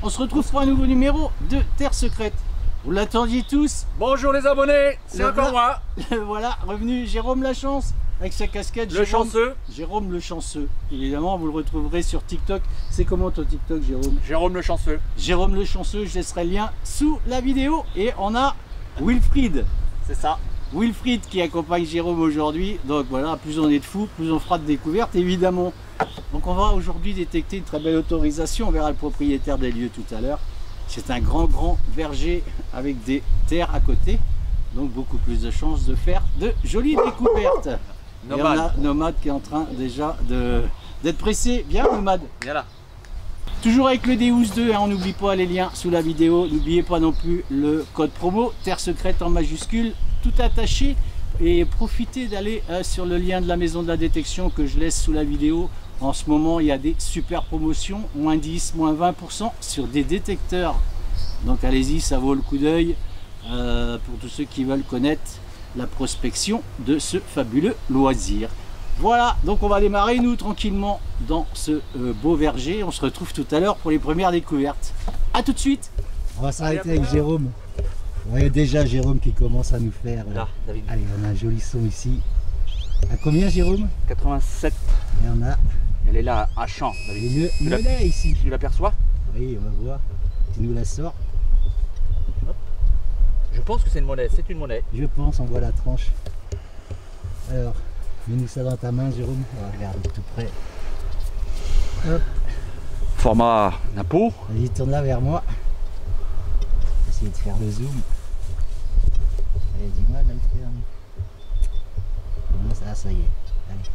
On se retrouve pour un nouveau numéro de Terre Secrète. Vous l'attendiez tous. Bonjour les abonnés, c'est encore moi. Voilà, revenu Jérôme Lachance avec sa casquette. Le chanceux. Jérôme le chanceux. Évidemment, vous le retrouverez sur TikTok. C'est comment ton TikTok, Jérôme? Jérôme le chanceux. Jérôme le chanceux, je laisserai le lien sous la vidéo. Et on a Wilfried. C'est ça. Wilfried qui accompagne Jérôme aujourd'hui. Donc voilà, plus on est de fous, plus on fera de découvertes, évidemment. Donc on va aujourd'hui détecter une très belle autorisation. On verra le propriétaire des lieux tout à l'heure. C'est un grand verger avec des terres à côté. Donc beaucoup plus de chances de faire de jolies découvertes. Nomade. Et on a Nomade qui est en train déjà d'être pressé. Bien Nomade. Viens là. Toujours avec le Deus 2, hein, on n'oublie pas les liens sous la vidéo. N'oubliez pas non plus le code promo Terre Secrète en majuscule, tout attaché. Et profitez d'aller sur le lien de la maison de la détection que je laisse sous la vidéo. En ce moment, il y a des super promotions, moins 10, moins 20% sur des détecteurs. Donc allez-y, ça vaut le coup d'œil pour tous ceux qui veulent connaître la prospection de ce fabuleux loisir. Voilà, donc on va démarrer nous tranquillement dans ce beau verger. On se retrouve tout à l'heure pour les premières découvertes. A tout de suite. On va s'arrêter avec Jérôme. Vous voyez déjà Jérôme qui commence à nous faire. Là, David. Allez, on a un joli son ici. À combien Jérôme? 87. Et on a Elle est là, à champ, David. une monnaie ici. Tu l'aperçois? Oui, on va voir. Tu nous la sors. Je pense que c'est une monnaie, c'est une monnaie. Je pense, on voit la tranche. Alors, mets-nous ça dans ta main Jérôme. On va regarder de tout près. Hop. Format Napo. Vas-y, tourne là vers moi. Essayer de faire le zoom. Il y a du mal à le faire. Non, ça y est. Allez.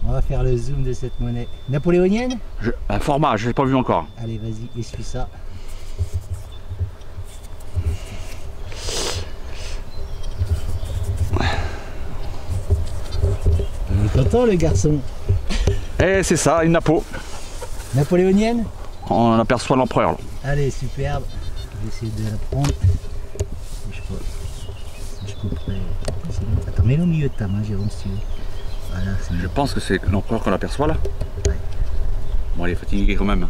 On va faire le zoom de cette monnaie. Napoléonienne? Un format, je ne l'ai pas vu encore. Allez, vas-y, essuie ça. Il est content le garçon. Eh, c'est ça, une Napo. Napoléonienne? On aperçoit l'empereur. là. Allez, superbe. Je vais essayer de la prendre. Je peux. Je couperai. Attends, mets-le au milieu de ta main, Jérôme, si tu veux. Voilà, c'est Je pense que c'est l'empereur qu'on aperçoit là. Ouais. Bon, elle est fatiguée quand même. un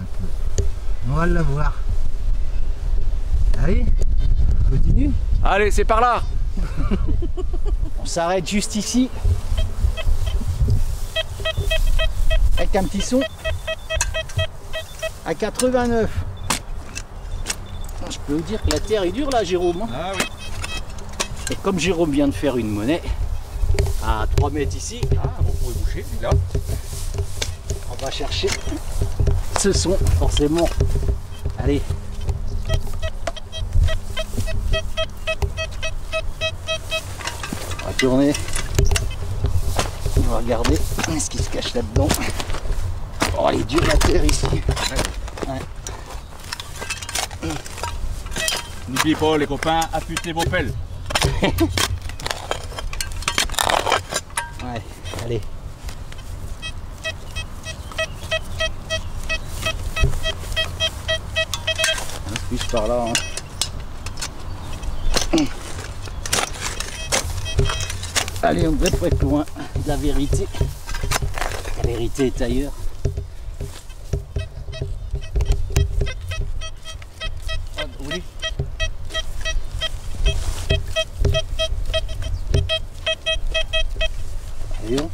peu. On va la voir. Allez, on continue. Allez, c'est par là. On s'arrête juste ici. Avec un petit son. À 89. Je peux vous dire que la terre est dure là, Jérôme. Ah oui. Et comme Jérôme vient de faire une monnaie à 3 mètres ici, Ah, bon, pour est bouché, là. on va chercher ce son, forcément. Allez. On va tourner. On va regarder ce qui se cache là-dedans. Oh, elle est dure la terre ici. Ouais. N'oubliez pas les copains, affûtez vos pelles. Ouais, allez. On se pousse par là. Hein. Allez, on devrait pas être loin de la vérité. La vérité est ailleurs. Oui. Allez, on.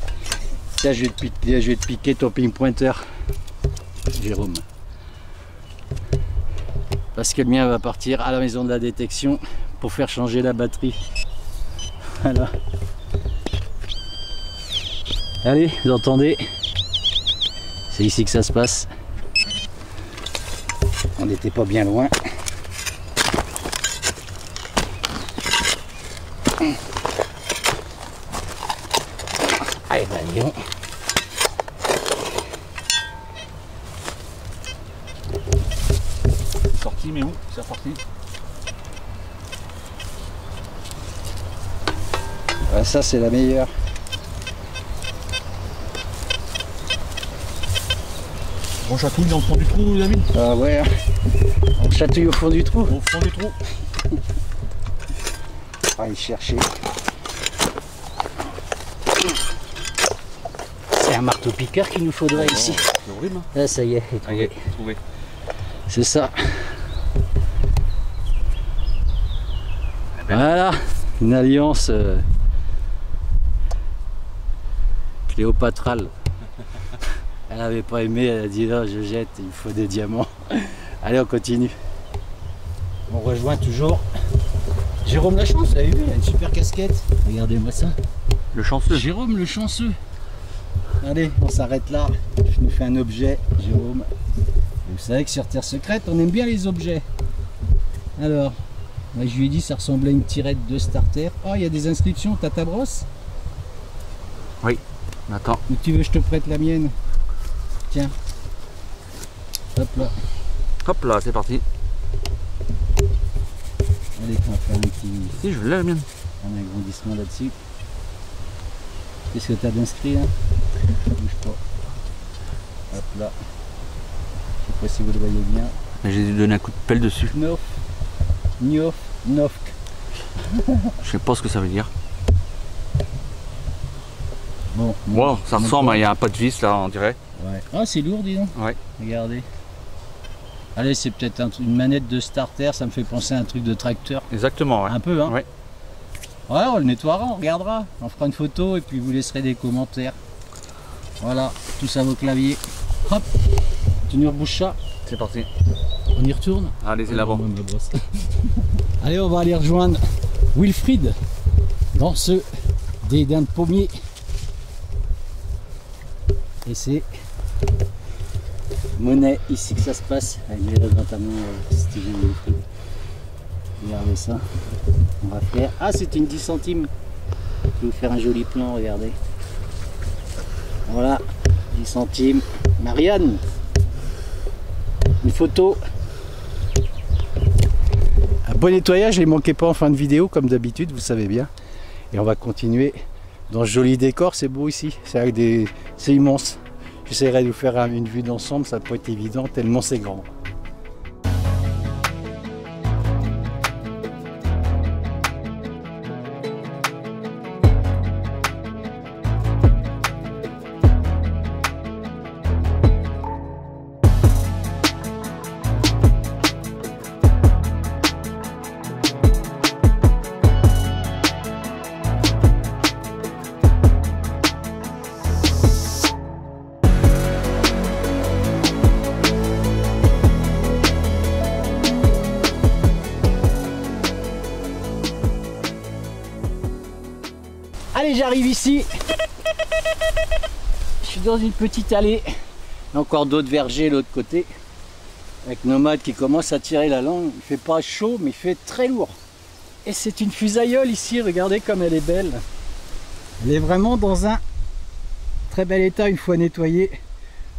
Tiens, je vais te piquer ton ping pointer, Jérôme. Parce que le mien va partir à la maison de la détection pour faire changer la batterie. Voilà. Allez, vous entendez? C'est ici que ça se passe. On n'était pas bien loin. Allez, ben, allons. Sorti mais où? C'est reparti. Ouais, ça c'est la meilleure. On chatouille dans le fond du trou, David. Ah ouais, on chatouille au fond du trou. Au fond du trou. Allez chercher. C'est un marteau-piqueur qu'il nous faudrait ici. C'est horrible. Ah, ça y est, Ah, y est, trouvé. c'est ça. Voilà, une alliance cléopatrale. Elle n'avait pas aimé, elle a dit là je jette, il faut des diamants. Allez, on continue. On rejoint toujours Jérôme Lachance, vous avez vu, il a une super casquette. Regardez-moi ça. Le chanceux. Jérôme le chanceux. Allez, on s'arrête là. Je nous fais un objet, Jérôme. Et vous savez que sur Terre Secrète, on aime bien les objets. Alors, moi, je lui ai dit ça ressemblait à une tirette de starter. Oh, il y a des inscriptions, t'as ta brosse? Oui. Attends. Ou tu veux que je te prête la mienne? Tiens. Hop là. Hop là, c'est parti. Allez, on va faire un petit Si, je l'ai la mienne. un agrandissement là-dessus. Qu'est-ce que tu as d'inscrit là? Bouge pas. Hop là. Je sais pas si vous le voyez bien. J'ai donné un coup de pelle dessus. Nof. Niof. Nofk. Je sais pas ce que ça veut dire. Bon. Wow, ça ressemble, il y a un pas de vis là, on dirait. Ouais. Ah, c'est lourd, dis donc. Ouais. Regardez. Allez, c'est peut-être une manette de starter, ça me fait penser à un truc de tracteur. Exactement, ouais. Un peu, hein? Ouais. Ouais, on le nettoiera, on regardera. On fera une photo et puis vous laisserez des commentaires. Voilà, tout ça vos claviers. Hop, tu nous rebouches ça. C'est parti. On y retourne. Allez, c'est là-bas. Allez, on va aller rejoindre Wilfried dans ce dédain de pommier. Et c'est monnaie ici que ça se passe. Allez, dans ta main, Steven Wilfried. Regardez ça. On va faire. Ah, c'est une 10 centimes. Je vais vous faire un joli plan, regardez. Voilà, 10 centimes. Marianne, une photo. Un bon nettoyage, les manquez pas en fin de vidéo, comme d'habitude, vous savez bien. Et on va continuer dans ce joli décor, c'est beau ici. C'est immense. J'essaierai de vous faire une vue d'ensemble, ça peut être évident, tellement c'est grand. Allez, j'arrive ici. Je suis dans une petite allée. Il y a encore d'autres vergers de l'autre côté. Avec Nomade qui commence à tirer la langue. Il fait pas chaud, mais il fait très lourd. Et c'est une fusailleule ici. Regardez comme elle est belle. Elle est vraiment dans un très bel état une fois nettoyée.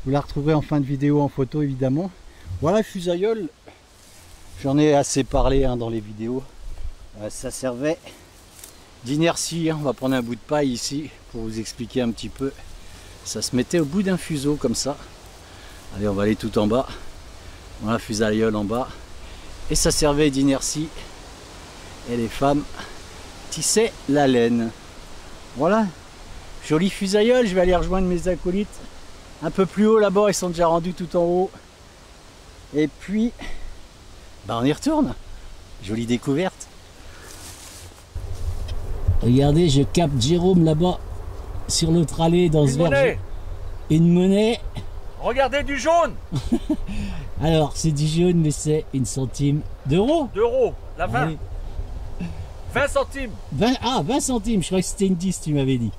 Vous la retrouverez en fin de vidéo en photo évidemment. Voilà, fusailleule. J'en ai assez parlé dans les vidéos. Ça servait d'inertie, on va prendre un bout de paille ici pour vous expliquer un petit peu. Ça se mettait au bout d'un fuseau comme ça. Allez, on va aller tout en bas. Voilà, fusailleule en bas. Et ça servait d'inertie. Et les femmes tissaient la laine. Voilà, jolie fusailleule. Je vais aller rejoindre mes acolytes un peu plus haut là-bas. Ils sont déjà rendus tout en haut. Et puis, on y retourne. Jolie découverte. Regardez, je capte Jérôme là-bas sur l'autre allée dans ce verger. Une monnaie. Regardez du jaune. Alors, c'est du jaune, mais c'est une centime d'euros. D'euros, la 20. Allez. 20 centimes. 20 centimes, je crois que c'était une 10, tu m'avais dit.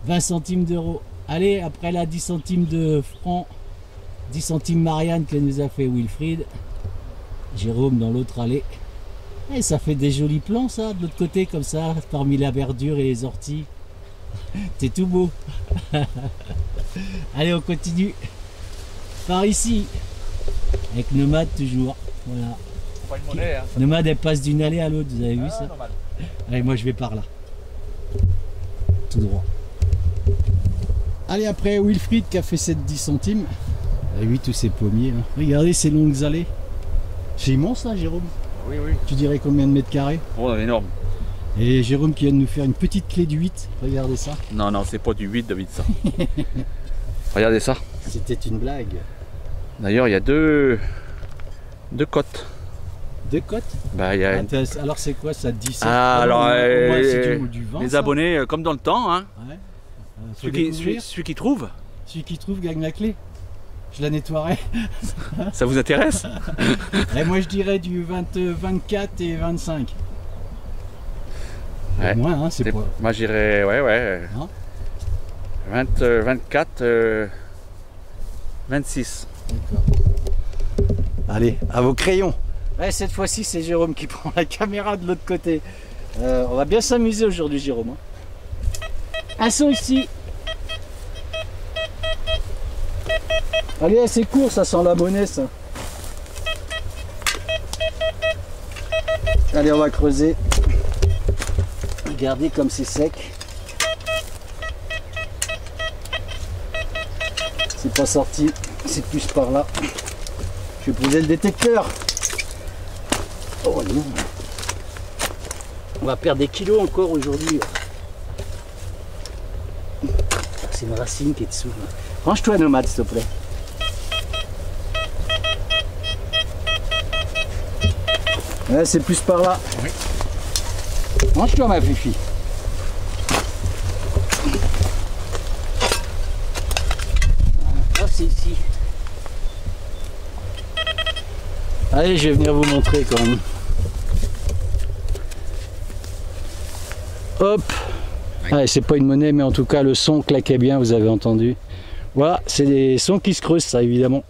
20 centimes d'euros. Allez, après la 10 centimes de francs, 10 centimes Marianne que nous a fait Wilfried. Jérôme dans l'autre allée. Et ça fait des jolis plans ça, de l'autre côté comme ça, parmi la verdure et les orties. C'est tout beau. Allez, on continue. Par ici, avec Nomade toujours. Voilà. C'est pas une monnaie, hein. Nomade, elle passe d'une allée à l'autre, vous avez vu ça? Normal. Allez, moi je vais par là. Tout droit. Allez, après Wilfried qui a fait 7-10 centimes. Vous avez vu tous ces pommiers. Hein. Regardez ces longues allées. C'est immense là, Jérôme. Oui, oui. Tu dirais combien de mètres carrés? Oh, énorme. Et Jérôme qui vient de nous faire une petite clé du 8. Regardez ça. Non, non, c'est pas du 8, David, ça. Regardez ça. C'était une blague. D'ailleurs, il y a deux côtes. Deux cotes? Bah, il y a... Alors c'est quoi ça? 17? Ah, alors, moi, c'est du 20, les ça. abonnés, comme dans le temps, hein. Ouais. Celui qui trouve, Celui qui trouve gagne la clé. Je la nettoierai. ça vous intéresse? Et moi je dirais du 24 et 25. Ouais. Moins, hein, c'est pas... Moi j'irais, ouais. Hein 24, 26. D'accord. Allez, à vos crayons. Ouais, cette fois-ci c'est Jérôme qui prend la caméra de l'autre côté. On va bien s'amuser aujourd'hui, Jérôme. Hein. Un son ici. Allez, c'est court, ça sent la monnaie, ça. Allez, on va creuser. Regardez comme c'est sec. C'est pas sorti, c'est plus par là. Je vais poser le détecteur. Oh non. On va perdre des kilos encore aujourd'hui. C'est une racine qui est dessous. Range-toi, Nomade, s'il te plaît. Ouais, c'est plus par là. Oui. Range-toi, ma fifi. Ah, c'est ici. Allez, je vais venir vous montrer quand même. Hop. Ah, c'est pas une monnaie, mais en tout cas, le son claquait bien, vous avez entendu. Voilà, c'est des sons qui se creusent, ça, évidemment.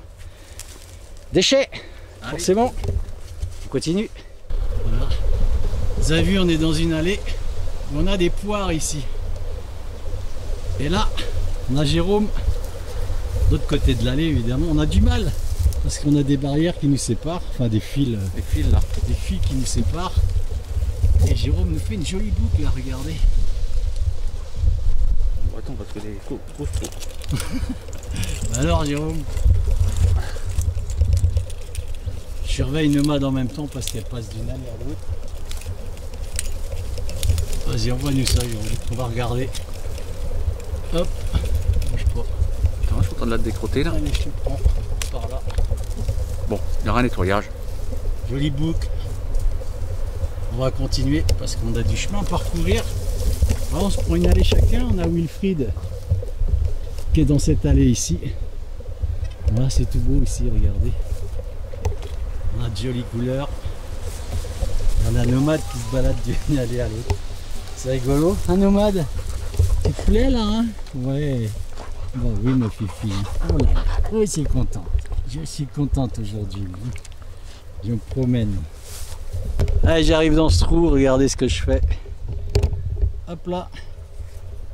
Déchets, forcément. On continue. Voilà. Vous avez vu, on est dans une allée où on a des poires ici. Et là, on a Jérôme, de l'autre côté de l'allée, évidemment. On a du mal, parce qu'on a des barrières qui nous séparent, enfin des fils. Les fils là. Des fils qui nous séparent. Et Jérôme nous fait une jolie boucle là, regardez. Attends, parce que les trop. Alors Jérôme, je surveille Nomade en même temps parce qu'elle passe d'une allée à l'autre. Vas-y, envoie-nous ça, Jérôme. On va regarder. Hop, bouge pas. Attends, je suis en train de la décroter là. Allez, je te prends par là. Bon, il y aura un nettoyage. Jolie boucle. On va continuer parce qu'on a du chemin à parcourir. Alors, on se prend une allée chacun. On a Wilfried qui est dans cette allée ici. Voilà, c'est tout beau ici, regardez. On a de jolies couleurs. On a Nomade qui se balade d'une allée à l'autre. C'est rigolo, hein, Nomade? Tu te plais là, hein? Ouais. Bon, oui, ma fifi. Oh là là, je suis contente. Je suis contente aujourd'hui. Je me promène. Allez, j'arrive dans ce trou, regardez ce que je fais. Hop là.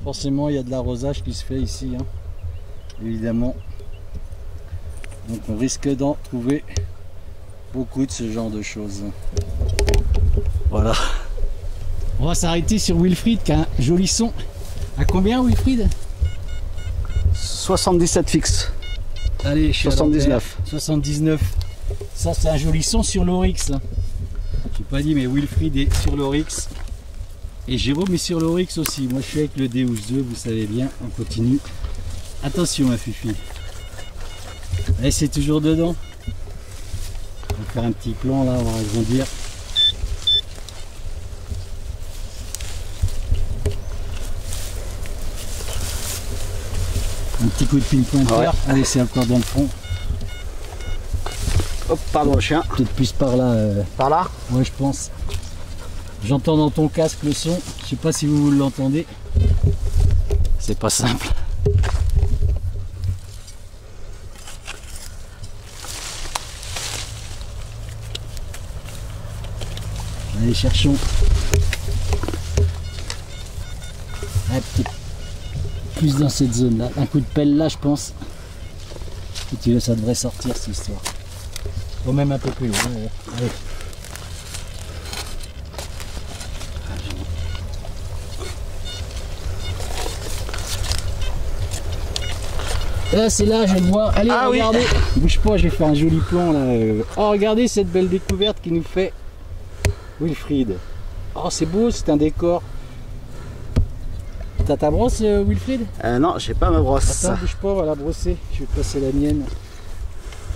Forcément, il y a de l'arrosage qui se fait ici, hein. Évidemment. Donc on risque d'en trouver beaucoup de ce genre de choses. Voilà. On va s'arrêter sur Wilfried qui a un joli son. À combien, Wilfried? 77 fixe. Allez, je suis 79. 79. Ça, c'est un joli son sur l'Oryx. J'ai pas dit, mais Wilfried est sur l'Oryx. Et Jérôme est sur l'Oryx aussi. Moi, je suis avec le Deus 2, vous savez bien. On continue. Attention, ma fifi. Allez, c'est toujours dedans. On va faire un petit plan là, on va agrandir. Un petit coup de pinpointer. Ouais. Allez, c'est encore dans le fond. Hop, pardon le chien. Peut-être plus par là. Par là? Ouais, je pense. J'entends dans ton casque le son. Je sais pas si vous l'entendez. C'est pas simple. Allez, cherchons. Ah, peut-être plus dans cette zone là. Un coup de pelle là, je pense. Si tu veux, ça devrait sortir cette histoire. ou même un peu plus loin. Allez. Là, c'est là, je le vois. Allez, regardez. Oui. Bouge pas, j'ai fait un joli plan là. Oh, regardez cette belle découverte qui nous fait Wilfried. Oh, c'est beau, c'est un décor. T'as ta brosse, Wilfried? Non, j'ai pas ma brosse. Attends, bouge pas, on va la brosser. Je vais passer la mienne.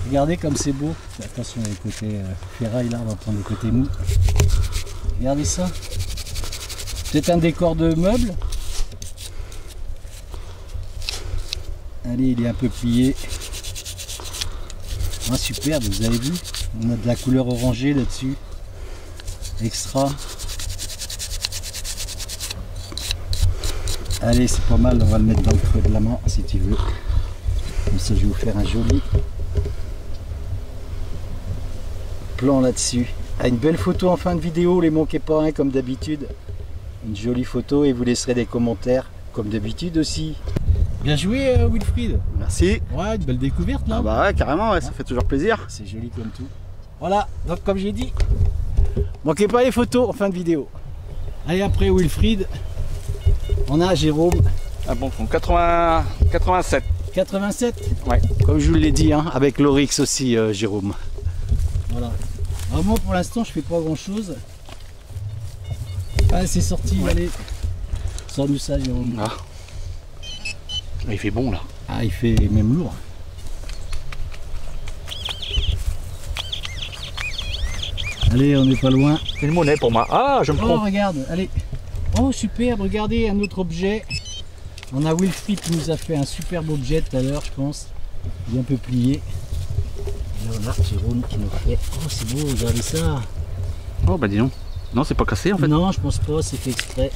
Regardez comme c'est beau. Attention, les côtés ferraille là, on va prendre le côté mou. Regardez ça. C'est un décor de meubles. Allez, il est un peu plié. Ah, superbe, vous avez vu? On a de la couleur orangée là-dessus. Extra. Allez, c'est pas mal, on va le mettre dans le creux de la main si tu veux. Comme ça, je vais vous faire un joli plan là-dessus. Ah, une belle photo en fin de vidéo, les manquez pas, hein, comme d'habitude. Une jolie photo et vous laisserez des commentaires, comme d'habitude aussi. Bien joué, Wilfried. Merci. Ouais, une belle découverte là. Ah bah ouais, carrément, ouais, ça fait toujours plaisir. C'est joli comme tout. Voilà, donc comme j'ai dit, manquez pas les photos en fin de vidéo. Allez, après Wilfried, on a Jérôme. Ah bon, son 87. 87. Ouais. Comme je vous l'ai dit, hein, avec l'Oryx aussi, Jérôme. Voilà. Alors moi pour l'instant je fais pas grand chose. Ah, c'est sorti, ouais. Allez. Sors-nous ça, Jérôme. Ah. Il fait bon là. Ah, il fait même lourd. Allez, on n'est pas loin. C'est une monnaie pour moi. Ah, je me trompe. Oh, regarde, allez. Oh, superbe, regardez, un autre objet. On a Wilfried qui nous a fait un superbe objet tout à l'heure, je pense. Il est un peu plié. Et là, on a Jérôme qui nous fait... Oh, c'est beau, regardez ça. Oh, bah dis donc. Non, c'est pas cassé en fait. Non, je pense pas, c'est fait exprès.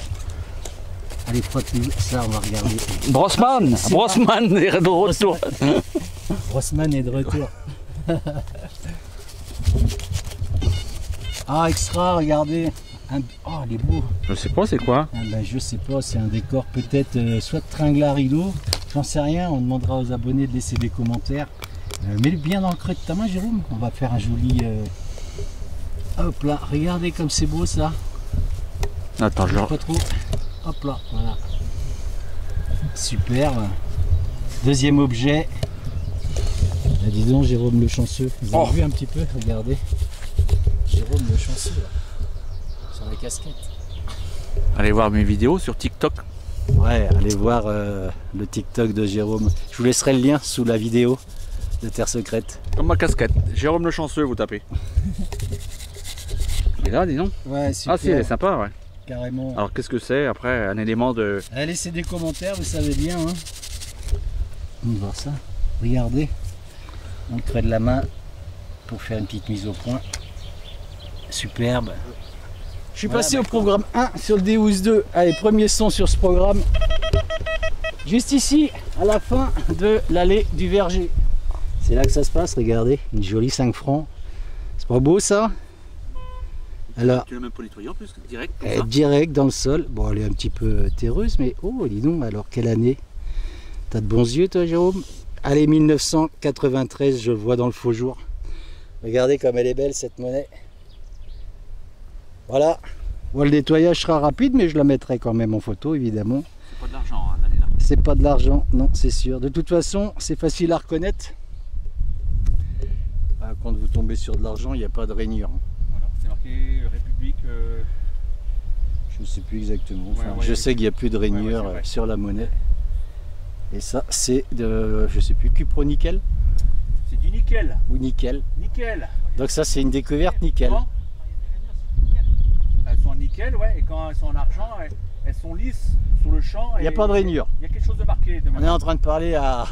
Allez, frotte-nous, ça, on va regarder. Brossman, Brossman est de retour. Brossman est de retour. Ah, extra, regardez. Oh, il est beau. Je sais pas, c'est quoi? Ah, ben, je sais pas, c'est un décor peut-être soit de tringles à rideau. J'en sais rien, on demandera aux abonnés de laisser des commentaires. Mets-le bien dans le creux de ta main, Jérôme. On va faire un joli... Hop là, regardez comme c'est beau ça. Attends, je... Pas trop. Hop là, voilà. Superbe. Deuxième objet. Là, dis donc, Jérôme le chanceux. Vous avez vu un petit peu, regardez. Jérôme le chanceux là. Sur la casquette. Allez voir mes vidéos sur TikTok. Ouais, allez voir le TikTok de Jérôme. Je vous laisserai le lien sous la vidéo de Terre Secrète. Comme ma casquette. Jérôme le chanceux, vous tapez. Il est là, dis donc. Ouais, super. Ah si, il est sympa, ouais. Carrément. Alors qu'est-ce que c'est après? Un élément de... Laissez des commentaires, vous savez bien. Hein. On va voir ça. Regardez. On le creux de la main pour faire une petite mise au point. Superbe. Je suis passé au programme 1 sur le Deus 2. Allez, premier son sur ce programme. Juste ici, à la fin de l'allée du verger. C'est là que ça se passe, regardez. Une jolie 5 francs. C'est pas beau ça? Alors, tu l'as même pas nettoyé en plus, direct comme ça. Direct dans le sol. Bon, elle est un petit peu terreuse, mais oh, dis donc, alors quelle année? T'as de bons yeux, toi, Jérôme? Allez, 1993, je le vois dans le faux jour. Regardez comme elle est belle, cette monnaie. Voilà. Bon, le nettoyage sera rapide, mais je la mettrai quand même en photo, évidemment. C'est pas de l'argent, hein, l'année là. C'est pas de l'argent, non, c'est sûr. De toute façon, c'est facile à reconnaître. Quand vous tombez sur de l'argent, il n'y a pas de rainure. Voilà, c'est marqué République... Je ne sais plus exactement. Enfin, je sais qu'il n'y a plus de rainure sur la monnaie. Et ça, c'est de, je sais plus, cupro-nickel. C'est du nickel. Ou nickel. Nickel. Donc ça, c'est une découverte nickel. Elles sont en nickel, ouais, et quand elles sont en argent, elles sont lisses sur le champ. Il n'y a pas de rainure. Il y a quelque chose de marqué. On est en train de parler à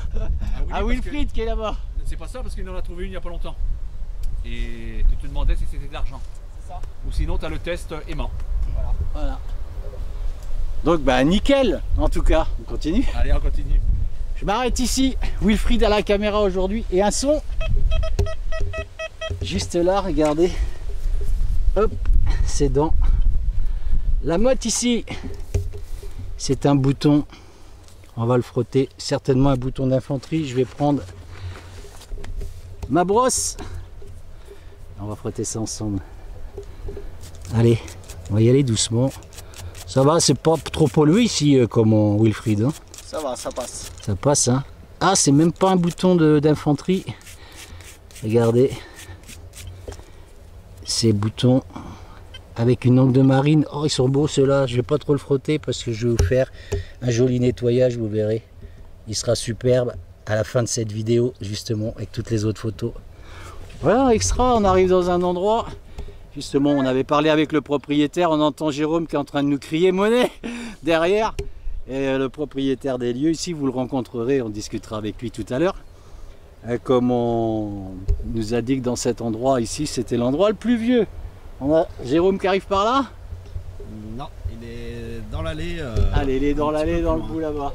Wilfried qui est là-bas. C'est pas ça parce qu'il en a trouvé une il n'y a pas longtemps. Et tu te demandais si c'était de l'argent. C'est ça. Ou sinon tu as le test aimant. Voilà. Donc bah nickel en tout cas. On continue. Allez, on continue. Je m'arrête ici. Wilfried à la caméra aujourd'hui. Et un son. Juste là, regardez. Hop, c'est dans la motte ici. C'est un bouton. On va le frotter. Certainement un bouton d'infanterie. Je vais prendre ma brosse. On va frotter ça ensemble. Allez, on va y aller doucement. Ça va, c'est pas trop pollué ici comme en Wilfried. Hein. Ça va, ça passe. Ça passe, hein. Ah, c'est même pas un bouton d'infanterie. Regardez. Ces boutons avec une angle de marine. Oh, ils sont beaux ceux-là. Je vais pas trop le frotter parce que je vais vous faire un joli nettoyage, vous verrez. Il sera superbe à la fin de cette vidéo, justement, avec toutes les autres photos. Voilà, extra, on arrive dans un endroit. Justement, on avait parlé avec le propriétaire. On entend Jérôme qui est en train de nous crier monnaie derrière. Et le propriétaire des lieux ici, vous le rencontrerez, on discutera avec lui tout à l'heure. Comme on nous a dit que dans cet endroit ici, c'était l'endroit le plus vieux. On a Jérôme qui arrive par là. Non, il est dans l'allée. Allez, il est dans l'allée, dans le bout là-bas.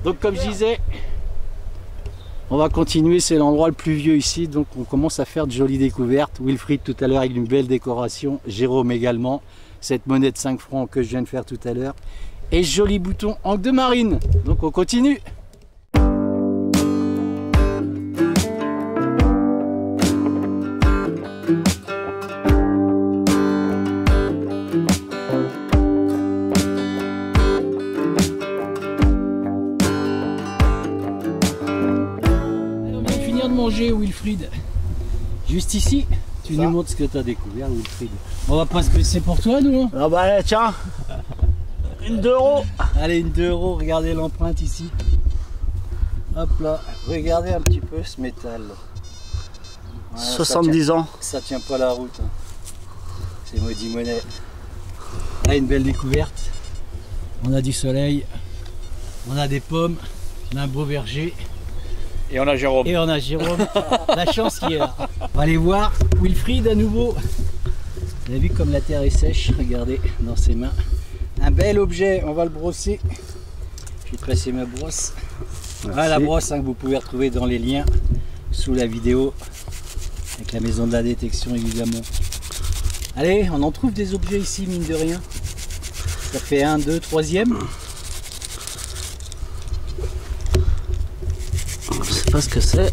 Donc comme je disais, on va continuer, c'est l'endroit le plus vieux ici. Donc on commence à faire de jolies découvertes. Wilfried tout à l'heure avec une belle décoration. Jérôme également. Cette monnaie de 5 francs que je viens de faire tout à l'heure. Et joli bouton angle de marine. Donc on continue. On vient de finir de manger, Wilfried. Juste ici, tu nous montres ce que tu as découvert, Wilfried. On va pas se laisser pour toi, nous. Hein. Ah bah tiens, une 2 €. Allez, une 2 €, regardez l'empreinte ici. Hop là, regardez un petit peu ce métal. Voilà, 70 ans. Ça tient pas la route. Hein. C'est maudit monnaie. Là, une belle découverte. On a du soleil, on a des pommes, on a un beau verger. Et on a Jérôme. Et on a Jérôme. La chance qui est là. On va aller voir Wilfried à nouveau. Vous avez vu comme la terre est sèche, regardez dans ses mains. Un bel objet, on va le brosser. Je vais passer ma brosse. Voilà la brosse hein, que vous pouvez retrouver dans les liens sous la vidéo. Avec la maison de la détection évidemment. Allez, on en trouve des objets ici mine de rien. Ça fait 1, 2, 3e. Je sais pas ce que c'est.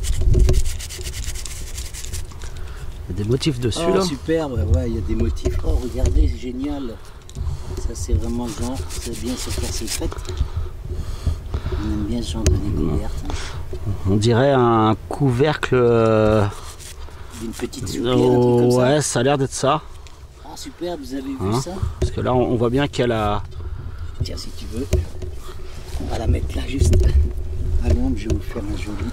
Il y a des motifs dessus Oh, là. superbe, ouais, il y a des motifs. Oh, regardez, c'est génial. Ça, c'est vraiment le genre, c'est bien se faire secrète. On aime bien ce genre de découverte. On dirait un couvercle. Une petite soupière, un truc comme ça. Ouais, ça a l'air d'être ça. Ah, super, vous avez vu Hein, ça? Parce que là, on voit bien qu'elle a. Tiens, si tu veux, on va la mettre là juste à l'ombre. Je vais vous faire un joli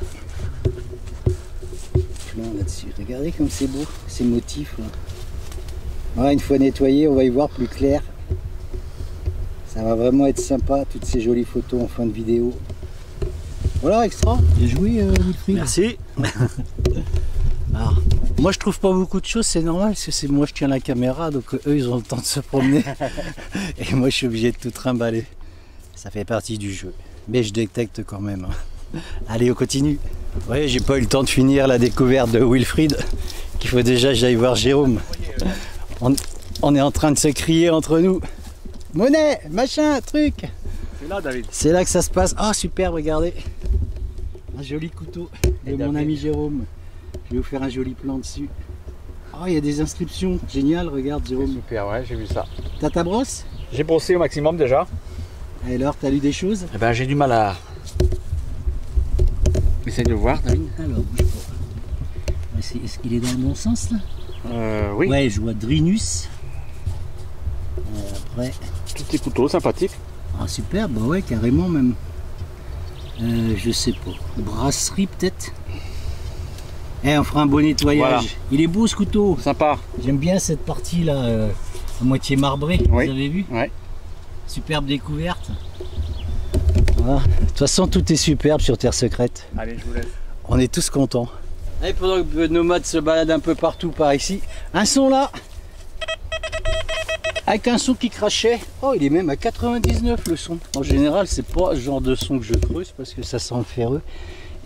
plan là-dessus. Regardez comme c'est beau, ces motifs là. Voilà, une fois nettoyé, on va y voir plus clair. Ça va vraiment être sympa, toutes ces jolies photos en fin de vidéo. Voilà, extra. Bien joué, Wilfried. Merci. Alors, moi je trouve pas beaucoup de choses, c'est normal parce que c'est moi je tiens la caméra, donc eux ils ont le temps de se promener et moi je suis obligé de tout trimballer. Ça fait partie du jeu, mais je détecte quand même. Allez, on continue. Ouais, j'ai pas eu le temps de finir la découverte de Wilfried, qu'il faut déjà que j'aille voir Jérôme. On est en train de se crier entre nous. Monnaie, machin, truc. C'est là, David. C'est là que ça se passe. Ah, super, regardez. Un joli couteau de mon ami Jérôme. Je vais vous faire un joli plan dessus. Oh, il y a des inscriptions. Génial, regarde Jérôme. Super, ouais, j'ai vu ça. T'as ta brosse? J'ai brossé au maximum déjà. Et alors, t'as lu des choses? Eh ben, j'ai du mal à. Essaye de voir, David. Alors, bouge pas. Est-ce qu'il est dans le bon sens là? Oui. Ouais, je vois Drinus. Après. Tout petit couteau, sympathique. Ah, super, bah ouais, carrément même. Je sais pas. Brasserie peut-être? Eh, on fera un bon nettoyage. Voilà. Il est beau ce couteau. Sympa. J'aime bien cette partie là, à moitié marbrée. Oui. Vous avez vu? Ouais. Superbe découverte. Voilà. De toute façon, tout est superbe sur Terre Secrète. Allez, je vous laisse. On est tous contents. Allez, pendant que Nomade se balade un peu partout par ici, un son là, avec un son qui crachait. Oh, il est même à 99 le son. En général, c'est pas le genre de son que je creuse parce que ça sent le ferreux.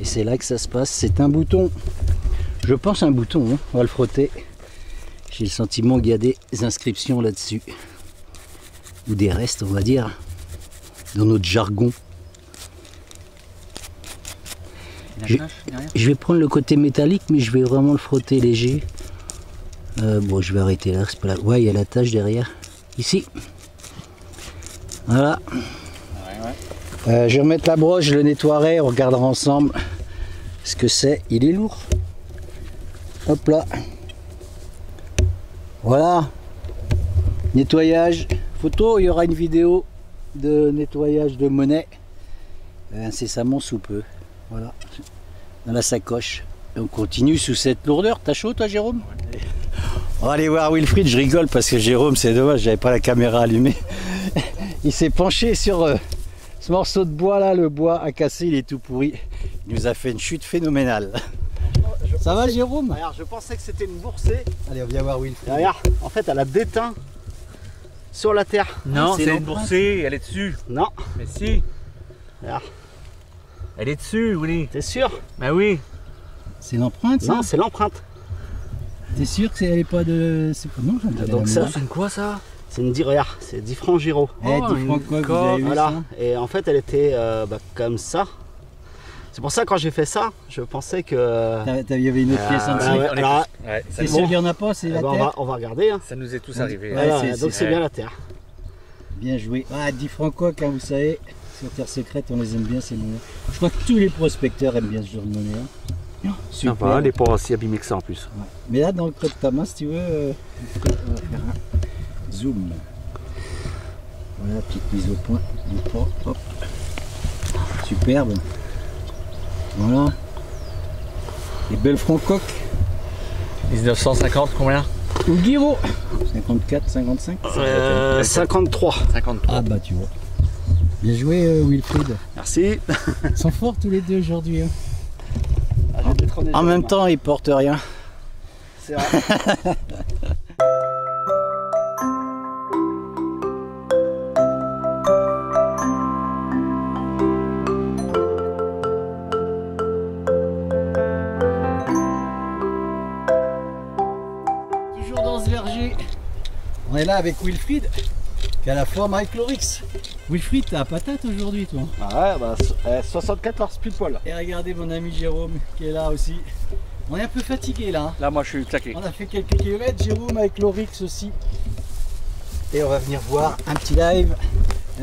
Et c'est là que ça se passe. C'est un bouton. Je pense un bouton. Hein. On va le frotter. J'ai le sentiment qu'il y a des inscriptions là-dessus. Ou des restes, on va dire, dans notre jargon. Je vais prendre le côté métallique, mais je vais vraiment le frotter léger. Bon, je vais arrêter là, c'est pas là. Ouais, il y a la tâche derrière. Ici. Voilà. Je vais remettre la broche, je le nettoierai, on regardera ensemble ce que c'est. Il est lourd. Hop là. Voilà. Nettoyage. Photo, il y aura une vidéo de nettoyage de monnaie. Incessamment sous peu. Voilà. Dans la sacoche. Et on continue sous cette lourdeur. T'as chaud toi Jérôme? Ouais. On va aller voir Wilfried, je rigole parce que Jérôme, c'est dommage, j'avais pas la caméra allumée. Il s'est penché sur ce morceau de bois là, le bois a cassé, il est tout pourri. Il nous a fait une chute phénoménale. Ça va Jérôme? Regarde, je pensais que c'était une boursée. Allez, on vient voir Wilfried. Et regarde, en fait, elle a déteint sur la terre. Non, c'est une l'empreinte. boursée, elle est dessus. Non, Mais si, regarde, elle est dessus, Willy. t'es sûr? Bah oui. C'est l'empreinte ça? Non, c'est l'empreinte. T'es sûr que elle est pas de... C'est pas non, j'en avais Donc la ça, mémoire. C'est quoi ça? C'est une regarde, c'est 10 francs Giro. Eh, Oh, dis une Franco, vous corde, avez vu Voilà, ça? et en fait, elle était comme ça. C'est pour ça que quand j'ai fait ça, je pensais que... Il y avait une autre pièce en dessous. Ah ouais, alors, Ouais, ça, C'est sûr qu'il n'y en a pas, c'est eh la ben, terre. on va regarder. Hein. ça nous est tous arrivé. Ouais, Voilà, c'est- donc c'est ouais. bien la terre. Bien joué. Ah, 10 Franco, quand vous savez, sur Terre Secrète, on les aime bien ces monnaies. Je crois que tous les prospecteurs aiment bien ce genre de monnaie. Hein. Super. elle est pas si abîmée que ça en plus. Ouais. Mais là, dans le creux de ta main, si tu veux, on va faire un zoom. Voilà, petite mise au point. Hop. Superbe. Voilà. Les belles francoques. 1950, combien? Ou Guiro. 54, 55. 53. 53. Ah bah tu vois. Bien joué Wilfried. Merci. Ils sont forts tous les deux aujourd'hui. Hein. Ah, j'ai détrôné En Jérôme, même hein. temps, ils portent rien. C'est vrai. Toujours dans ce verger. On est là avec Wilfried, qui a la forme avec Lorix. Wilfried, t'as la patate aujourd'hui, toi. Ah ouais, bah, 74 pile poil. Et regardez mon ami Jérôme, qui est là aussi. On est un peu fatigué là. Hein. Là, moi, je suis claqué. On a fait quelques kilomètres, Jérôme avec Lorix aussi. Et on va venir voir un petit live.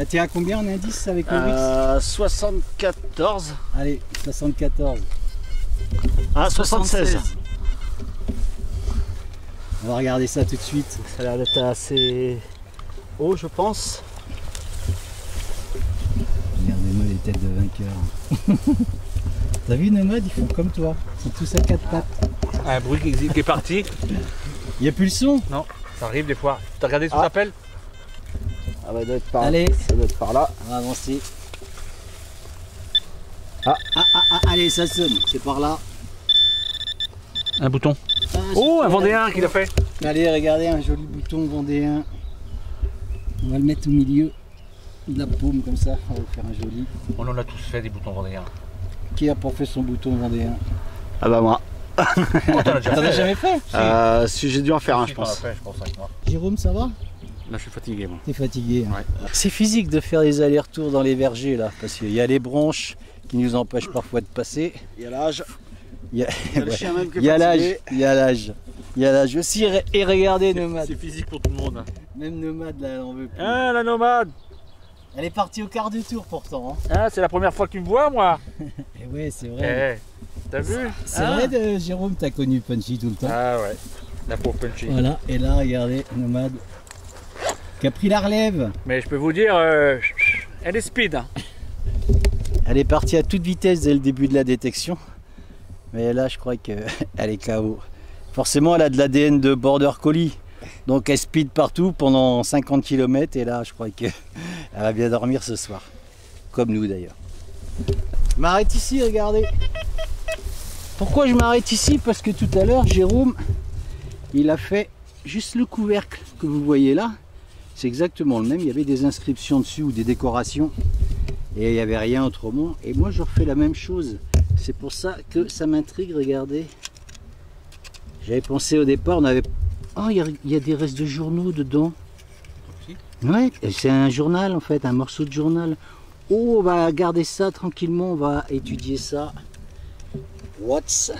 T'es à combien en indice avec Lorix 74. Allez, 74. Ah, 76. On va regarder ça tout de suite. Ça a l'air d'être assez haut, je pense. Regardez-moi les têtes de vainqueurs. T'as vu Nomade, ils font comme toi. Ils sont tous à quatre pattes. Un bruit qui est parti. Il n'y a plus le son. Non, ça arrive des fois. T'as regardé son Ah. appel? Ah bah, il doit être par Allez. Ça doit être par là. On va avancer. Ah. Allez, ça sonne. C'est par là. Un bouton. Ah, Oh, un super. Vendéen qui l'a fait. Allez, regardez, un joli bouton vendéen. On va le mettre au milieu de la paume comme ça. On va faire un joli. On en a tous fait des boutons Vendéens. Qui a pas fait son bouton vendéen? Ah bah moi. Oh, t'en as déjà T'en as fait. jamais fait? Si j'ai dû en faire un, Si, je t'en as pense. fait, je pense avec moi. Jérôme, ça va? Là, je suis fatigué, moi. T'es fatigué. Hein. Ouais. C'est physique de faire des allers-retours dans les vergers là, parce qu'il y a les branches qui nous empêchent parfois de passer. Il y a l'âge. Il y a, Il y a le ouais. chien même qui est Il y a l'âge, fatigué. il y a l'âge. Il y a l'âge aussi. Et regardez Nomade. C'est physique pour tout le monde. Même Nomade là, elle en veut plus. Ah, la nomade. Elle est partie au quart de tour pourtant. Hein. Ah, c'est la première fois que tu me vois, moi. Et ouais, c'est vrai. Eh, t'as vu? C'est Ah. vrai, Jérôme, t'as connu Punchy tout le temps. Ah ouais, la pauvre Punchy. Voilà, et là, regardez, Nomade, qui a pris la relève. Mais je peux vous dire, elle est speed. Hein. Elle est partie à toute vitesse dès le début de la détection. Mais là, je crois qu'elle est KO. Forcément, elle a de l'ADN de Border Collie. Donc, elle speed partout pendant 50 km. Et là, je crois qu'elle va bien dormir ce soir. Comme nous d'ailleurs. Je m'arrête ici, regardez. Pourquoi je m'arrête ici? Parce que tout à l'heure, Jérôme, il a fait juste le couvercle que vous voyez là. C'est exactement le même. Il y avait des inscriptions dessus ou des décorations. Et il n'y avait rien autrement. Et moi, je refais la même chose. C'est pour ça que ça m'intrigue, regardez. J'avais pensé au départ, on avait... Oh, il y a des restes de journaux dedans. Ouais, c'est un journal en fait, un morceau de journal. Oh, on va garder ça tranquillement, on va étudier ça. What's...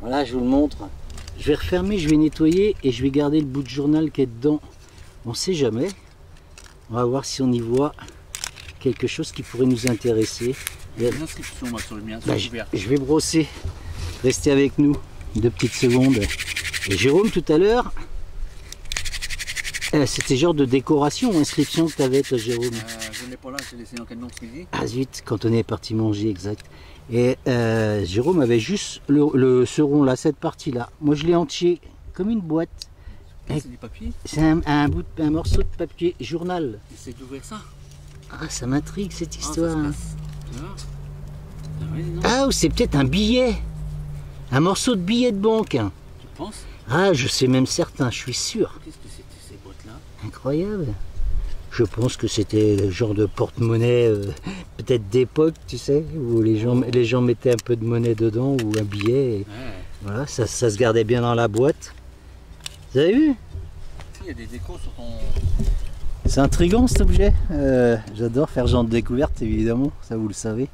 Voilà, je vous le montre. Je vais refermer, je vais nettoyer et je vais garder le bout de journal qui est dedans. On sait jamais. On va voir si on y voit quelque chose qui pourrait nous intéresser. Il y a une inscription moi, sur le mien, sur le couvert. Je vais brosser. Restez avec nous 2 petites secondes. Et Jérôme, tout à l'heure, c'était genre de décoration ou inscription que tu avais, toi, Jérôme? Je ne l'ai pas là, j'ai laissé dans le camion ce midi. Ah zut, quand on est parti manger, exact. Et Jérôme avait juste ce rond-là, cette partie-là. Moi, je l'ai entier comme une boîte. C'est du papier. C'est un morceau de papier journal. Essaye d'ouvrir ça. Ah, ça m'intrigue cette histoire. Ça se passe. Tu vois? Ah, oui, non. Ah, ou c'est peut-être un billet. Un morceau de billet de banque. Tu penses? Ah, je sais même certain, je suis sûr. Qu'est-ce que c'était ces boîtes-là? Incroyable. Je pense que c'était le genre de porte-monnaie, peut-être d'époque, tu sais, où les gens mettaient un peu de monnaie dedans ou un billet. Et voilà, ça se gardait bien dans la boîte. Vous avez vu? Il y a des décos sur ton... C'est intriguant cet objet. J'adore faire ce genre de découverte, évidemment, ça vous le savez.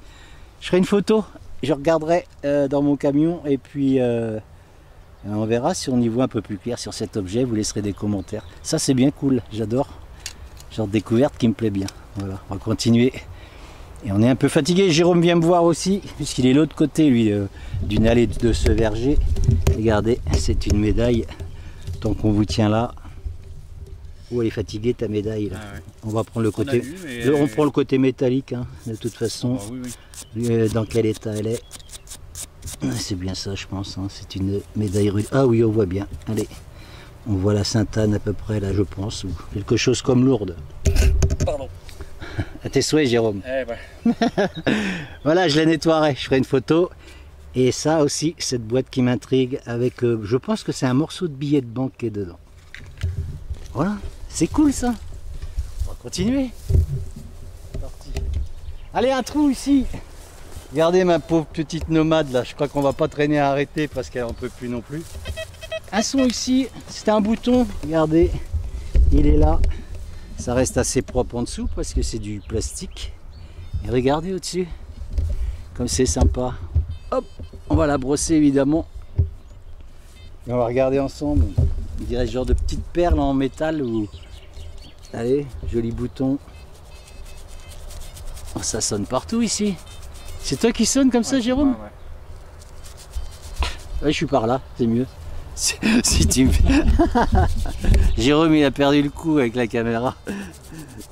Je ferai une photo, je regarderai dans mon camion et puis on verra si on y voit un peu plus clair sur cet objet. Vous laisserez des commentaires. Ça, c'est bien cool, j'adore. Genre de découverte qui me plaît bien. Voilà, on va continuer. Et on est un peu fatigué. Jérôme vient me voir aussi, puisqu'il est de l'autre côté, lui, d'une allée de ce verger. Regardez, c'est une médaille. Tant qu'on vous tient là. Oh, elle est fatiguée ta médaille là. Ah ouais. On va prendre le côté. Vu, mais... On prend le côté métallique, hein, de toute façon. Ah, oui, oui. Dans quel état elle est. C'est bien ça, je pense. Hein. C'est une médaille rude. Ah oui, on voit bien. Allez. On voit la Sainte-Anne à peu près là, je pense. Ou quelque chose comme Lourdes. Pardon. À tes souhaits, Jérôme. Eh ben. Voilà, je la nettoierai. Je ferai une photo. Et ça aussi, cette boîte qui m'intrigue avec, je pense que c'est un morceau de billet de banque qui est dedans. Voilà, c'est cool ça. On va continuer. Parti. Allez, un trou ici. Regardez ma pauvre petite nomade là. Je crois qu'on va pas traîner à arrêter parce qu'elle en peut plus non plus. Un son ici, c'est un bouton. Regardez, il est là. Ça reste assez propre en dessous parce que c'est du plastique. Et regardez au-dessus, comme c'est sympa. Hop, on va la brosser évidemment. Et on va regarder ensemble. On dirait ce genre de petites perles en métal. Ou... Allez, joli bouton. Oh, ça sonne partout ici. C'est toi qui sonne comme ça, Jérôme? Ouais, je suis par là, c'est mieux. Si tu me... Jérôme, il a perdu le coup avec la caméra.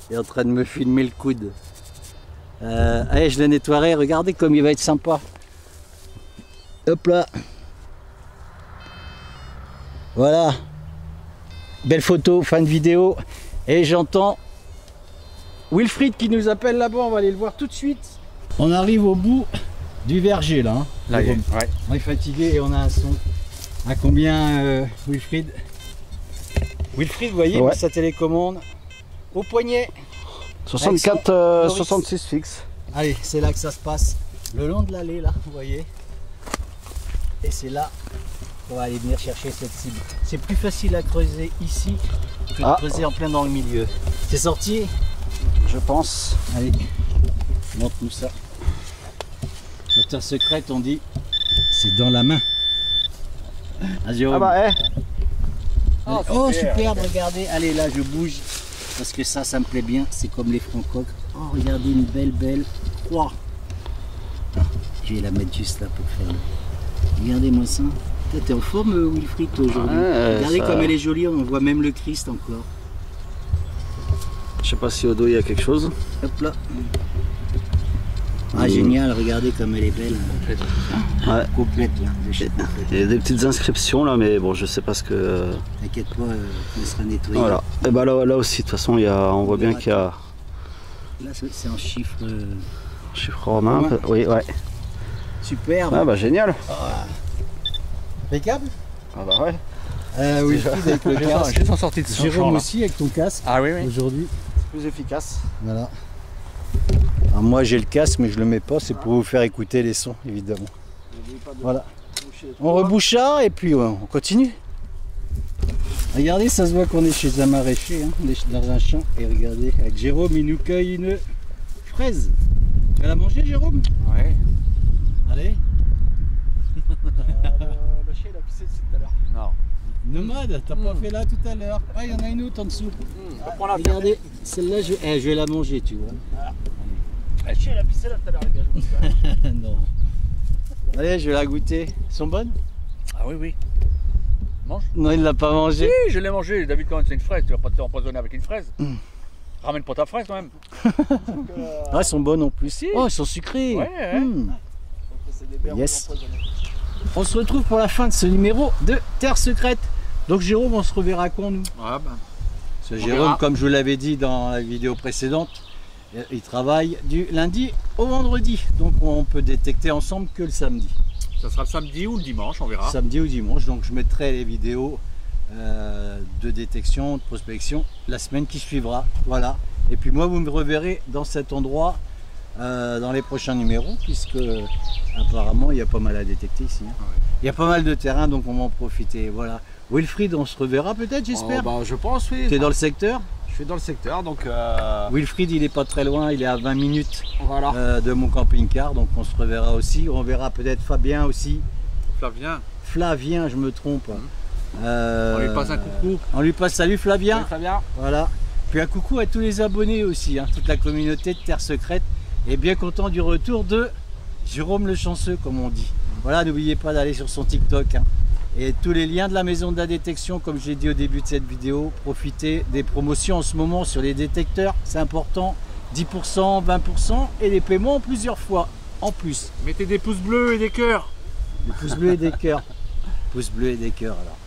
Il est en train de me filmer le coude. Allez, je le nettoierai. Regardez comme il va être sympa. Hop là. Voilà. Belle photo, fin de vidéo. Et j'entends Wilfried qui nous appelle là-bas. On va aller le voir tout de suite. On arrive au bout du verger là. Hein. Là, ouais. On est fatigué et on a un son. À combien, Wilfried? Wilfried, vous voyez, ouais. Sa télécommande au poignet. 64, 66 fixe. Allez, c'est là que ça se passe. Le long de l'allée là, vous voyez. Et c'est là qu'on va aller venir chercher cette cible. C'est plus facile à creuser ici que de creuser en plein dans le milieu. C'est sorti? Je pense. Allez, montre-nous ça. Sur Terre Secrète, on dit c'est dans la main. Ah, Jérôme. Ah bah, Oh, superbe, regardez. Allez, là, je bouge. Parce que ça me plaît bien. C'est comme les francoques. Oh, regardez, une belle croix. Je vais la mettre juste là pour faire le... Regardez-moi ça. T'es en forme, Wilfried, aujourd'hui. Regardez ça... comme elle est jolie. On voit même le Christ encore. Je sais pas si au dos il y a quelque chose. Hop là. Ah, génial. Regardez comme elle est belle. Ouais. Complète, là. Il y a des petites inscriptions là, mais bon, je sais pas ce que... T'inquiète pas, elle sera nettoyée. Voilà. Et bah là aussi, de toute façon, on voit bien qu'il y a... Là, c'est en chiffre... Chiffre romain. Oui, ouais. Superbe. Ah bah génial. Impeccable. Ah bah ouais. Wilfried avec le casque. Juste en sortie de ce champ, Jérôme là. aussi avec ton casque. Ah oui, oui. Aujourd'hui. Plus efficace. Voilà. Alors moi j'ai le casque mais je le mets pas, c'est pour vous faire écouter les sons évidemment. Voilà. On rebouche ça et puis ouais, on continue. Regardez, ça se voit qu'on est chez un maraîcher, hein, dans un champ. Et regardez, avec Jérôme il nous cueille une fraise. Tu vas la manger, Jérôme? Ouais. Allez. Le chien il a pissé dessus tout à l'heure. Non. Nomade, t'as pas fait là tout à l'heure. Ah, il y en a une autre en dessous. Regardez, celle-là, je vais la manger, tu vois. Elle a pissé là tout à l'heure, les gars. Non. Allez, je vais la goûter. Elles sont bonnes? Ah oui, oui. Mange. Non, il l'a pas mangé. Oui, je l'ai mangé. David, quand même, c'est une fraise. Tu vas pas te empoisonner avec une fraise. Ramène pas ta fraise quand même. Ah, elles sont bonnes en plus. Si. Oh, elles sont sucrées. Ouais. Yes. On se retrouve pour la fin de ce numéro de Terre Secrète. Donc Jérôme, on se reverra quand nous? Ah bah. Parce que On Jérôme, verra. comme je vous l'avais dit dans la vidéo précédente, il travaille du lundi au vendredi. Donc on peut détecter ensemble que le samedi. Ça sera le samedi ou le dimanche, on verra. Samedi ou dimanche. Donc je mettrai les vidéos de détection, de prospection la semaine qui suivra. Voilà. Et puis moi, vous me reverrez dans cet endroit dans les prochains numéros, puisque apparemment il y a pas mal à détecter ici. Hein. Ouais. Il y a pas mal de terrain, donc on va en profiter. Voilà. Wilfried, on se reverra peut-être, j'espère. Bah, je pense, oui. Tu es dans le secteur? Je suis dans le secteur, donc Wilfried, il est pas très loin, il est à 20 minutes voilà. de mon camping-car, donc on se reverra aussi. On verra peut-être Fabien aussi. Flavien, Flavien, je me trompe. on lui passe un coucou. On lui passe salut Flavien. Salut, Fabien. Voilà. Puis un coucou à tous les abonnés aussi, hein, toute la communauté de Terre Secrète. Et bien content du retour de Jérôme le Chanceux, comme on dit. Voilà, n'oubliez pas d'aller sur son TikTok. Hein. Et tous les liens de la maison de la détection, comme j'ai dit au début de cette vidéo, profitez des promotions en ce moment sur les détecteurs, c'est important. 10%, 20% et les paiements plusieurs fois en plus. Mettez des pouces bleus et des cœurs. Des pouces bleus et des cœurs. Pouces bleus et des cœurs alors.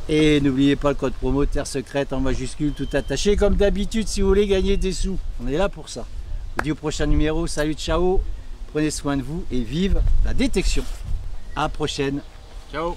Et n'oubliez pas le code promo Terre Secrète en majuscule tout attaché comme d'habitude si vous voulez gagner des sous. On est là pour ça. Je vous dis au prochain numéro. Salut, ciao. Prenez soin de vous et vive la détection. À la prochaine. Ciao.